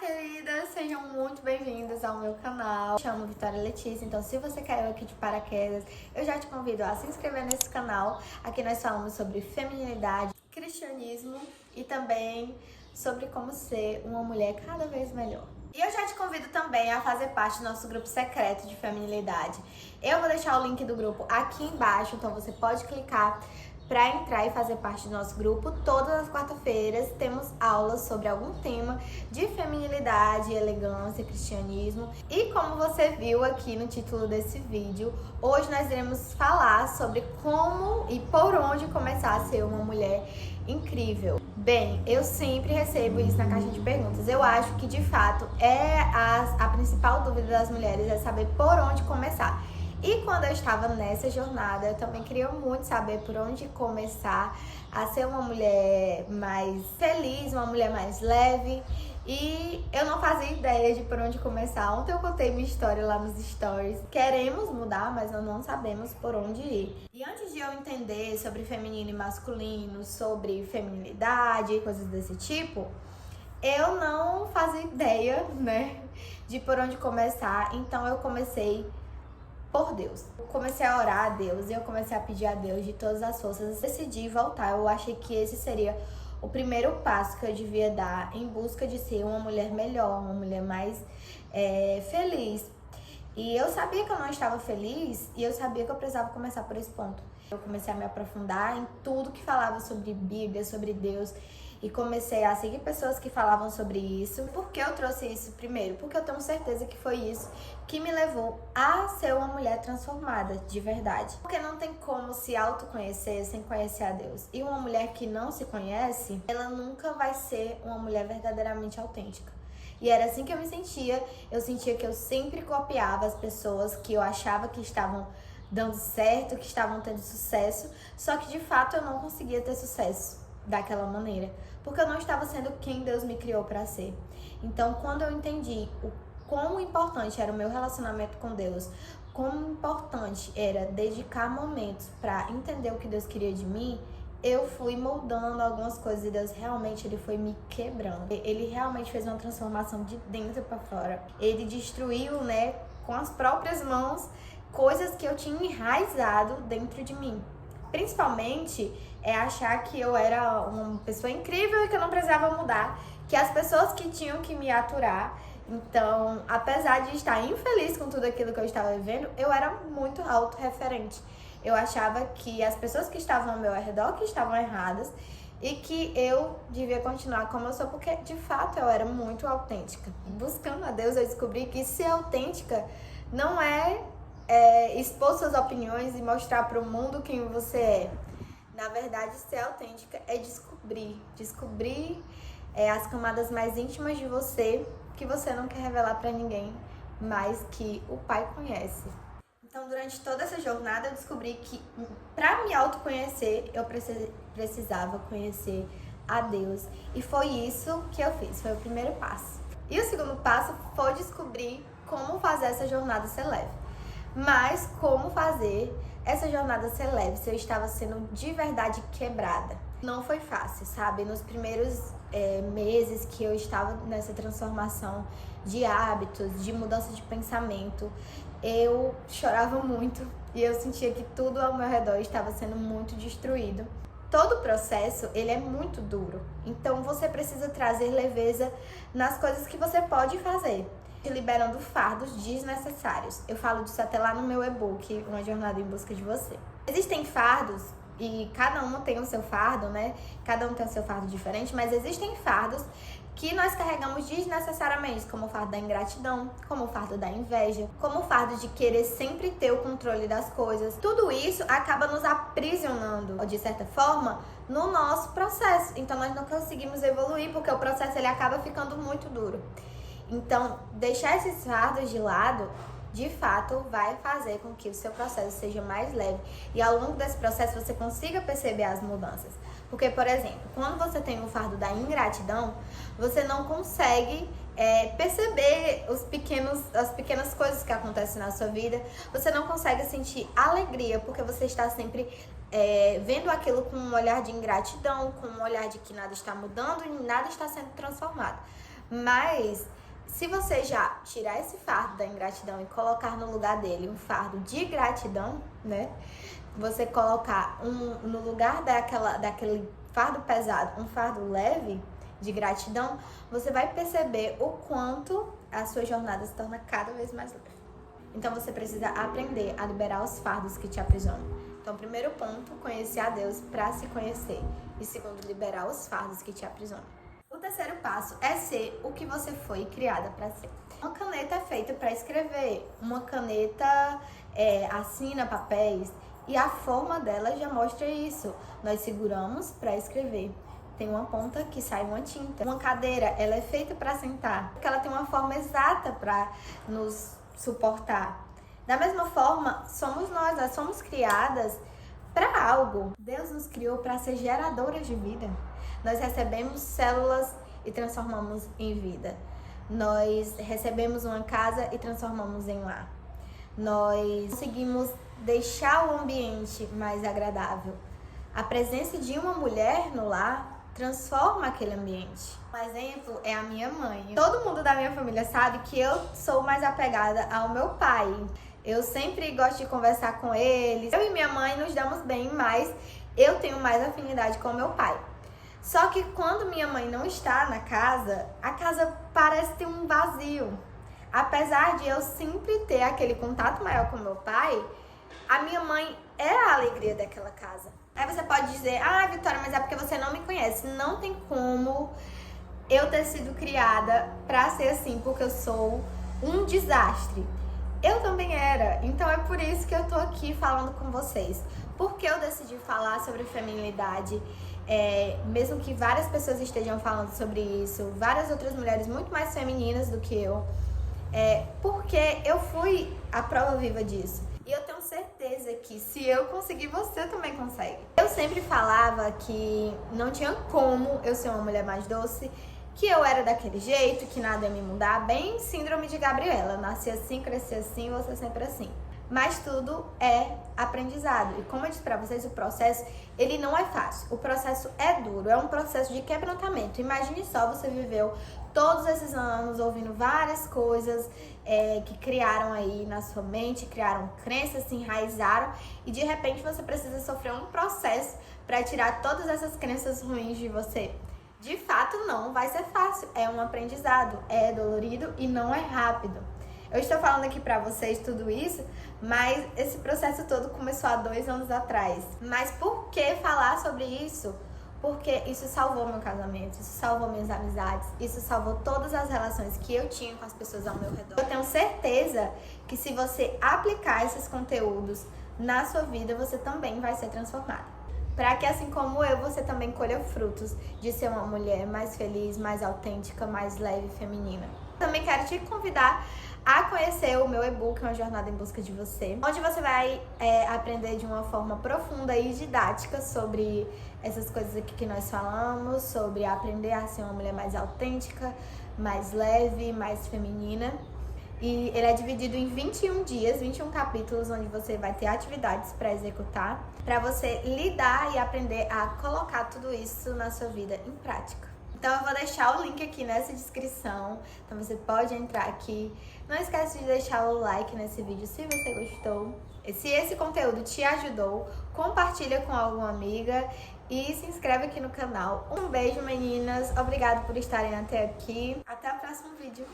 queridas, sejam muito bem-vindas ao meu canal. Me chamo Vitória Letícia, então se você caiu aqui de paraquedas, eu já te convido a se inscrever nesse canal. Aqui nós falamos sobre feminilidade, cristianismo e também sobre como ser uma mulher cada vez melhor. E eu já te convido também a fazer parte do nosso grupo secreto de feminilidade. Eu vou deixar o link do grupo aqui embaixo, então você pode clicar para entrar e fazer parte do nosso grupo. Todas as quarta-feiras temos aulas sobre algum tema de feminilidade, elegância, cristianismo. E como você viu aqui no título desse vídeo, hoje nós iremos falar sobre como e por onde começar a ser uma mulher incrível. Bem, eu sempre recebo isso na caixa de perguntas. Eu acho que de fato a principal dúvida das mulheres é saber por onde começar. E quando eu estava nessa jornada, eu também queria muito saber por onde começar a ser uma mulher mais feliz, uma mulher mais leve. E eu não fazia ideia de por onde começar. Ontem eu contei minha história lá nos stories. Queremos mudar, mas nós não sabemos por onde ir. E antes de eu entender sobre feminino e masculino, sobre feminilidade e coisas desse tipo, eu não fazia ideia, né, de por onde começar. Então eu comecei por Deus. Eu comecei a orar a Deus e eu comecei a pedir a Deus de todas as forças. Decidi voltar. Eu achei que esse seria o primeiro passo que eu devia dar em busca de ser uma mulher melhor, uma mulher mais feliz. E eu sabia que eu não estava feliz e eu sabia que eu precisava começar por esse ponto. Eu comecei a me aprofundar em tudo que falava sobre Bíblia, sobre Deus. E comecei a seguir pessoas que falavam sobre isso. Por que eu trouxe isso primeiro? Porque eu tenho certeza que foi isso que me levou a ser uma mulher transformada, de verdade. Porque não tem como se autoconhecer sem conhecer a Deus. E uma mulher que não se conhece, ela nunca vai ser uma mulher verdadeiramente autêntica. E era assim que eu me sentia. Eu sentia que eu sempre copiava as pessoas que eu achava que estavam dando certo, que estavam tendo sucesso. Só que de fato eu não conseguia ter sucesso daquela maneira, porque eu não estava sendo quem Deus me criou para ser. Então, quando eu entendi o quão importante era o meu relacionamento com Deus, quão importante era dedicar momentos para entender o que Deus queria de mim, eu fui moldando algumas coisas e Deus realmente ele foi me quebrando. Ele realmente fez uma transformação de dentro para fora. Ele destruiu, né, com as próprias mãos, coisas que eu tinha enraizado dentro de mim. Principalmente achar que eu era uma pessoa incrível e que eu não precisava mudar, que as pessoas que tinham que me aturar. Então, apesar de estar infeliz com tudo aquilo que eu estava vivendo, eu era muito autorreferente. Eu achava que as pessoas que estavam ao meu redor que estavam erradas e que eu devia continuar como eu sou, porque de fato eu era muito autêntica. Buscando a Deus, eu descobri que ser autêntica não é expor suas opiniões e mostrar para o mundo quem você é. Na verdade, ser autêntica é descobrir as camadas mais íntimas de você que você não quer revelar para ninguém, mas que o Pai conhece. Então, durante toda essa jornada, eu descobri que para me autoconhecer, eu precisava conhecer a Deus. E foi isso que eu fiz, foi o primeiro passo. E o segundo passo foi descobrir como fazer essa jornada ser leve. Mas como fazer essa jornada ser leve se eu estava sendo de verdade quebrada? Não foi fácil, sabe? Nos primeiros meses que eu estava nessa transformação de hábitos, de mudança de pensamento, eu chorava muito e eu sentia que tudo ao meu redor estava sendo muito destruído. Todo o processo, ele é muito duro. Então você precisa trazer leveza nas coisas que você pode fazer, liberando fardos desnecessários. Eu falo disso até lá no meu e-book, Uma Jornada em Busca de Você. Existem fardos e cada um tem o seu fardo, né? Cada um tem o seu fardo diferente, mas existem fardos que nós carregamos desnecessariamente, como o fardo da ingratidão, como o fardo da inveja, como o fardo de querer sempre ter o controle das coisas. Tudo isso acaba nos aprisionando, de certa forma, no nosso processo. Então nós não conseguimos evoluir porque o processo ele acaba ficando muito duro. Então, deixar esses fardos de lado, de fato, vai fazer com que o seu processo seja mais leve. E ao longo desse processo, você consiga perceber as mudanças. Porque, por exemplo, quando você tem o fardo da ingratidão, você não consegue perceber as pequenas coisas que acontecem na sua vida. Você não consegue sentir alegria, porque você está sempre vendo aquilo com um olhar de ingratidão, com um olhar de que nada está mudando e nada está sendo transformado. Mas Se você já tirar esse fardo da ingratidão e colocar no lugar dele um fardo de gratidão, né? Você colocar no lugar daquele fardo pesado, um fardo leve de gratidão, você vai perceber o quanto a sua jornada se torna cada vez mais leve. Então você precisa aprender a liberar os fardos que te aprisionam. Então, primeiro ponto, conhecer a Deus para se conhecer. E segundo, liberar os fardos que te aprisionam. O terceiro passo é ser o que você foi criada para ser. Uma caneta é feita para escrever. Uma caneta assina papéis e a forma dela já mostra isso. Nós seguramos para escrever. Tem uma ponta que sai uma tinta. Uma cadeira, ela é feita para sentar, porque ela tem uma forma exata para nos suportar. Da mesma forma, somos nós somos criadas para algo. Deus nos criou para ser geradoras de vida. Nós recebemos células e transformamos em vida. Nós recebemos uma casa e transformamos em lar. Nós conseguimos deixar o ambiente mais agradável. A presença de uma mulher no lar transforma aquele ambiente. Um exemplo é a minha mãe. Todo mundo da minha família sabe que eu sou mais apegada ao meu pai. Eu sempre gosto de conversar com eles. Eu e minha mãe nos damos bem, mas eu tenho mais afinidade com meu pai. Só que quando minha mãe não está na casa, a casa parece ter um vazio. Apesar de eu sempre ter aquele contato maior com meu pai, a minha mãe é a alegria daquela casa. Aí você pode dizer, Vitória, mas é porque você não me conhece. Não tem como eu ter sido criada pra ser assim, porque eu sou um desastre. Eu também era, então é por isso que eu tô aqui falando com vocês. Porque eu decidi falar sobre feminilidade, mesmo que várias pessoas estejam falando sobre isso, várias outras mulheres muito mais femininas do que eu, porque eu fui a prova viva disso. E eu tenho certeza que se eu conseguir, você também consegue. Eu sempre falava que não tinha como eu ser uma mulher mais doce, que eu era daquele jeito, que nada ia me mudar, bem síndrome de Gabriela. Nasci assim, cresci assim, vou ser sempre assim. Mas tudo é aprendizado. E como eu disse pra vocês, o processo, ele não é fácil. O processo é duro, é um processo de quebrantamento. Imagine só, você viveu todos esses anos ouvindo várias coisas que criaram aí na sua mente, criaram crenças, se enraizaram e de repente você precisa sofrer um processo para tirar todas essas crenças ruins de você. De fato, não vai ser fácil, é um aprendizado, é dolorido e não é rápido. Eu estou falando aqui pra vocês tudo isso, mas esse processo todo começou há 2 anos atrás. Mas por que falar sobre isso? Porque isso salvou meu casamento, isso salvou minhas amizades, isso salvou todas as relações que eu tinha com as pessoas ao meu redor. Eu tenho certeza que se você aplicar esses conteúdos na sua vida, você também vai ser transformada. Para que, assim como eu, você também colha frutos de ser uma mulher mais feliz, mais autêntica, mais leve e feminina. Também quero te convidar a conhecer o meu e-book, Uma Jornada em Busca de Você, onde você vai aprender de uma forma profunda e didática sobre essas coisas aqui que nós falamos, sobre aprender a ser uma mulher mais autêntica, mais leve, mais feminina. E ele é dividido em 21 dias, 21 capítulos, onde você vai ter atividades para executar, para você lidar e aprender a colocar tudo isso na sua vida em prática. Então eu vou deixar o link aqui nessa descrição, então você pode entrar aqui. Não esquece de deixar o like nesse vídeo se você gostou. Se esse conteúdo te ajudou, compartilha com alguma amiga e se inscreve aqui no canal. Um beijo, meninas. Obrigada por estarem até aqui. Até o próximo vídeo.